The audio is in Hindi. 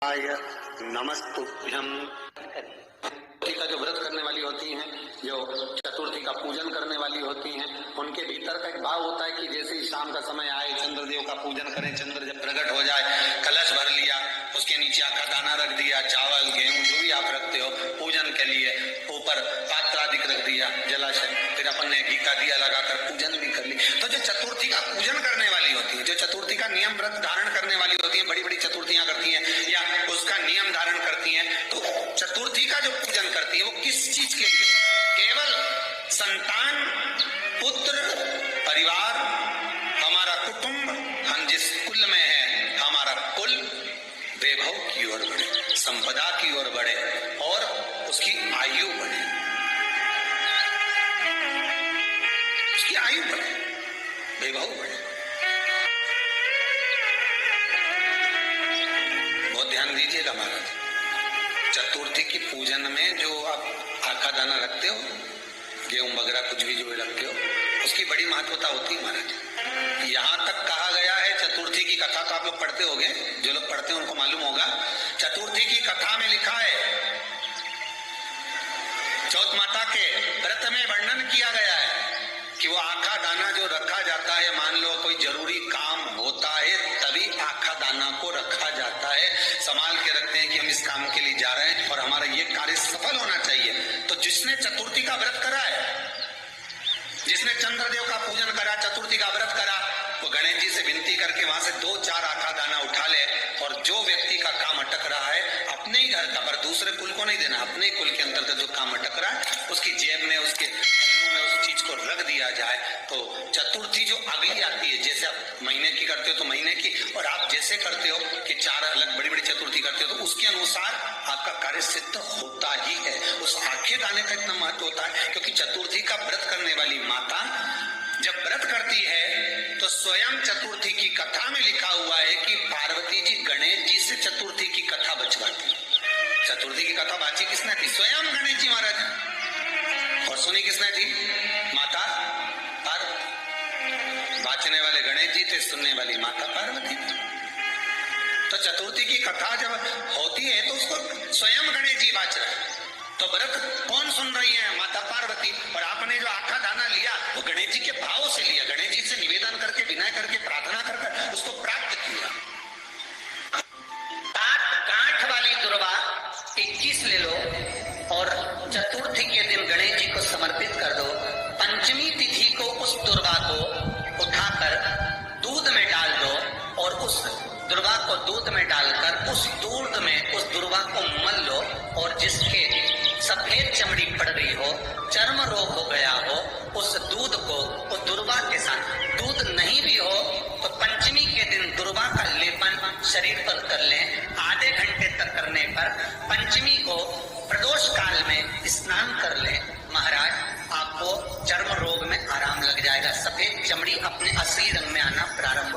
नमस्तुभ्यं। चतुर्थी का जो व्रत करने वाली होती हैं, जो चतुर्थी का पूजन करने वाली होती हैं, उनके भीतर का एक भाव होता है कि जैसे ही शाम का समय आए चंद्रदेव का पूजन करें। चंद्र जब प्रकट हो जाए, कलश भर लिया, उसके नीचे आका दाना रख दिया, चावल गेहूं जो भी आप रखते हो पूजन के लिए, ऊपर पात्र आदि रख दिया, जलाशय, फिर अपन ने घी का दिया लगाकर पूजन भी कर ली। तो जो चतुर्थी का पूजन करने वाली होती है, जो चतुर्थी का नियम व्रत धारण करने वाली होती है, बड़ी बड़ी चतुर्थियां करती हैं या उसका नियम धारण करती हैं, तो चतुर्थी का जो पूजन करती है वो किस चीज के लिए? केवल संतान, पुत्र, परिवार, हमारा कुटुंब, हम जिस कुल में है, हमारा कुल वैभव की ओर बढ़े, संपदा की ओर बढ़े और उसकी आयु बढ़े, उसकी आयु बढ़े, वैभव बढ़े। बहुत ध्यान दीजिएगा महाराज, चतुर्थी की पूजन में जो आप आखा दाना रखते हो, गेहूं वगैरह कुछ भी जो रखते हो, उसकी बड़ी महत्वता होती है महाराज। यहाँ तक कहा गया है, चतुर्थी की कथा तो आप लोग पढ़ते होंगे, जो लोग पढ़ते हैं उनको मालूम होगा। चतुर्थी की कथा में लिखा है, चौथ माता के व्रत में वर्णन किया गया है कि वो आखा दाना जो रखा जाता है, मान लो कोई जरूरी काम होता है तभी आखा दाना को रखा जाता है, संभाल के रखते हैं कि हम इस काम के लिए जा रहे हैं और हमारा ये कार्य सफल होना चाहिए। तो जिसने चतुर्थी का व्रत करा है, जिसने चंद्रदेव का पूजन करा, चतुर्थी का व्रत करा, वो गणेश जी से विनती करके वहां से 2-4 आखा दाना उठा ले, और जो व्यक्ति का काम अटक रहा है अपने ही घर का, पर दूसरे कुल को नहीं देना, अपने कुल के अंतर्गत जो काम अटक रहा है उसकी जेब में, उसके में उस चीज को रख दिया जाए। तो चतुर्थी जो अगली आती है, जैसे आप महीने की करते हो तो महीने की, और आप जैसे करते हो कि 4 अलग बड़ी बड़ी चतुर्थी करते हो, तो उसके अनुसार आपका कार्य सिद्ध होता ही है। उस आखे दाने का इतना महत्व होता है क्योंकि चतुर्थी का व्रत करने वाली माता जब व्रत करती है तो स्वयं चतुर्थी की कथा में लिखा हुआ है कि पार्वती जी गणेश जी से चतुर्थी की कथा बचवाती। चतुर्थी की कथा बाची किसने थी? स्वयं गणेश जी महाराज। और सुनी किसने थी? माता पार्वती। बाचने वाले गणेश जी थे, सुनने वाली माता पार्वती। तो चतुर्थी की कथा जब होती है तो उसको स्वयं गणेश जी बाच रहे हैं, तो व्रत कौन सुन रही है? माता पार्वती। और आपने जो आखा दाना लिया वो गणेश जी के भाव से लिया, गणेश जी से निवेदन करके, विनय करके, प्रार्थना करके उसको प्राप्त किया। 7 गांठ वाली दुर्वा 21 ले लो और चतुर्थी के दिन गणेश जी को समर्पित कर दो। पंचमी तिथि को उस दुर्वा को उठाकर दूध में डाल दो और उस दुर्वा को दूध में डालकर उस दूध में उस दुर्वा को मल लो, और जिसके सफेद चमड़ी पड़ गई हो, चर्म रोग हो गया हो, उस दूध को उस दुर्वा के साथ, दूध नहीं भी हो तो पंचमी के दिन दुर्वा का लेपन शरीर पर कर लें। आधे घंटे तक करने पर पंचमी को प्रदोष काल में स्नान कर लें। महाराज आपको चर्म रोग में आराम लग जाएगा, सफेद चमड़ी अपने असली रंग में आना प्रारंभ